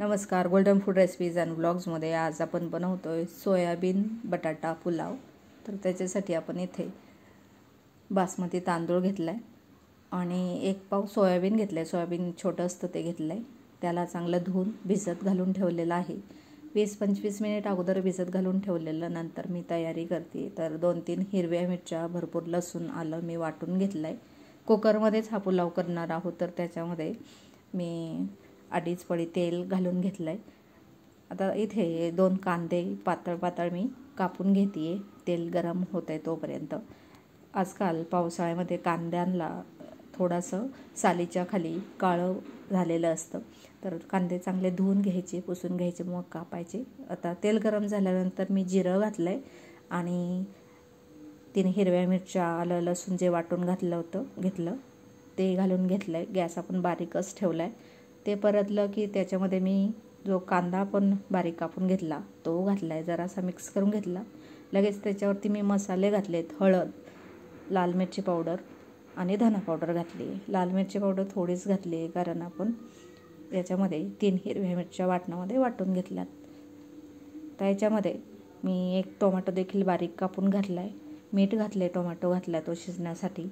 नमस्कार, golden food recipes and ब्लॉग्समध्ये आज आपण बनवतोय सोयाबीन बटाटा पुलाव। तर त्याच्यासाठी आपण इथे बासमती तांदूळ घेतलाय आणि 1 पाव सोयाबीन घेतलंय। सोयाबीन छोटं असतं ते घेतलंय। त्याला चांगलं धुवून भिजत घालून ठेवलेलं आहे। 20-25 मिनिट अगोदर भिजत घालून ठेवलेलं। नंतर मी तयारी करते। तर 2-3 हिरव्या मिरच्या, भरपूर लसूण, आलं मी वाटून घेतलंय। कुकरमध्येच हा पुलाव करणार आहोत, तर त्याच्यामध्ये मी 2.5 पळी तेल घालून घेतलंय। आता इथे 2 कांदे पातळ पातळ मी कापून घेते। तेल गरम होतंय तोपर्यंत। आजकाल पावसाळ्यामध्ये कांद्यांना थोडंसं सालीच्या खाली काळं झालेलं असतं, तर कांदे चांगले धुवून घ्यायचे, पुसून घ्यायचे, मग कापायचे। आता तेल गरम झाल्यानंतर मी जिरं घातलंय आणि 3 हिरव्या मिरच्या, आलं लसूण जे वाटून घेतलं ते घालून घेतलंय। गॅस आपण बारीकच ठेवलाय। ते परतलं की त्याच्यामध्ये मी जो कांदा पण बारीक कापून घेतला तो घातलाय, जरासा मिक्स करून घेतला। लगेच त्याच्यावरती मी मसाले घातलेत। हळद, लाल मिरची पावडर आणि धना पावडर घातली। लाल मिरची पावडर थोडीच घातली कारण आपण याच्यामध्ये 3 हिरव्या मिरच्या वाटणामध्ये वाटून घेतल्यात। त्याच्यामध्ये मी 1 टोमॅटो देखील बारीक कापून घातलाय। मीठ घातले, टोमॅटो घातला तो शिजण्यासाठी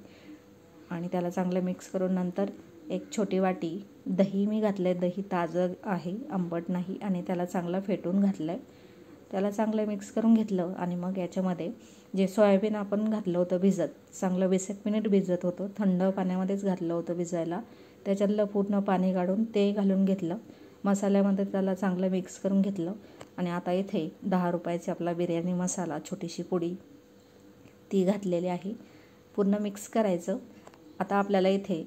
आणि त्याला चांगलं मिक्स करून नंतर 1 छोटी वाटी दही मी घातलंय। दही ताजं आहे, आंबट नाही, आणि त्याला चांगलं फेटून घातलंय। त्याला चांगलं मिक्स करून घेतलं आणि मग याच्यामध्ये जे सोयाबीन आपण घातलं होतं भिजत, चांगलं 20 मिनिट भिजत होतं, थंड पाण्यामध्येच घातलं होतं भिजायला। त्याच्यातलं पूर्ण पाणी काढून ते घालून घेतलं। मसाल्यामध्ये त्याला चांगलं मिक्स करून घेतलं आणि आता इथे 10 रुपयाची आपला बिर्याणी मसाला छोटीशी पुडी ती घातलेली आहे। पूर्ण मिक्स करायचं। आता आपल्याला इथे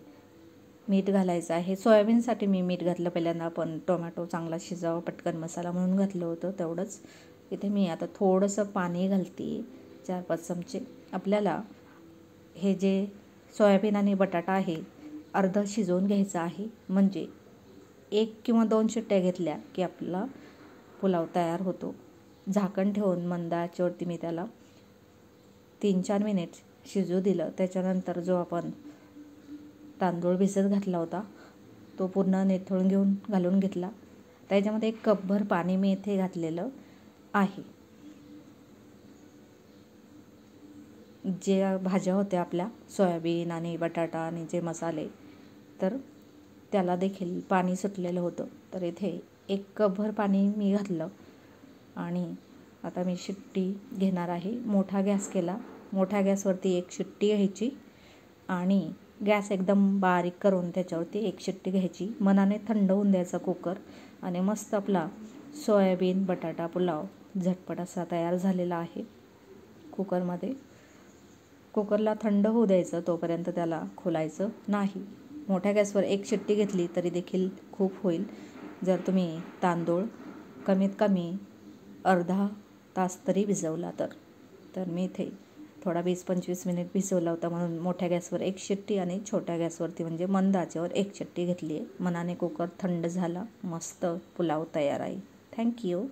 मीठ घालायचं आहे। सोयाबीनसाठी मी मीठ घातलं पहिल्यांदा, पण टोमॅटो चांगला शिजावा पटकन मसाला म्हणून घातलं होतं तेवढंच। इथे मी आता थोडंसं पाणी घालते, 4-5 चमचे। आपल्याला हे जे सोयाबीन आणि बटाटा आहे अर्ध शिजवून घ्यायचं आहे, म्हणजे 1 किंवा 2 शिट्ट्या घेतल्या की आपला पुलाव तयार होतो। झाकण ठेवून मंद आचेवरती मी त्याला 3-4 मिनिट शिजू दिलं। त्याच्यानंतर जो आपण तांदूळ भिजत घातला होता तो पूर्ण निथळून घालून घेतला। त्याच्यामध्ये 1 कपभर पाणी मी इथे घातलेलं आहे। जे भाज्या होत्या आपल्या सोयाबीन आणि बटाटा आणि जे मसाले, तर त्याला देखील पाणी सुटलेलं होतं। तर इथे 1 कपभर पाणी मी घातलं आणि आता मी शिट्टी घेणार आहे। मोठा गॅस केला। मोठ्या गॅसवरती 1 शिट्टी घ्यायची आणि गॅस एकदम बारीक करून त्याच्यावरती 1 शिट्टी घ्यायची। मनाने थंड होऊन द्यायचा कुकर आणि मस्त आपला सोयाबीन बटाटा पुलाव झटपट असा तयार झालेला आहे। कुकरला थंड होऊ द्यायचं, तोपर्यंत त्याला खोलायचं नाही। मोठ्या गॅसवर 1 शिट्टी घेतली तरी देखील खूप होईल, जर तुम्ही तांदूळ कमीत कमी अर्धा तास तरी भिजवला तर मी इथे थोडा 20-25 मिनिट भिजवला होता, म्हणून मोठ्या गॅसवर 1 शिट्टी आणि छोट्या गॅसवरती म्हणजे मंद आचेवर 1 शिट्टी घेतली आहे। मनाने कुकर थंड झाला, मस्त पुलाव तयार आहे। थँक्यू।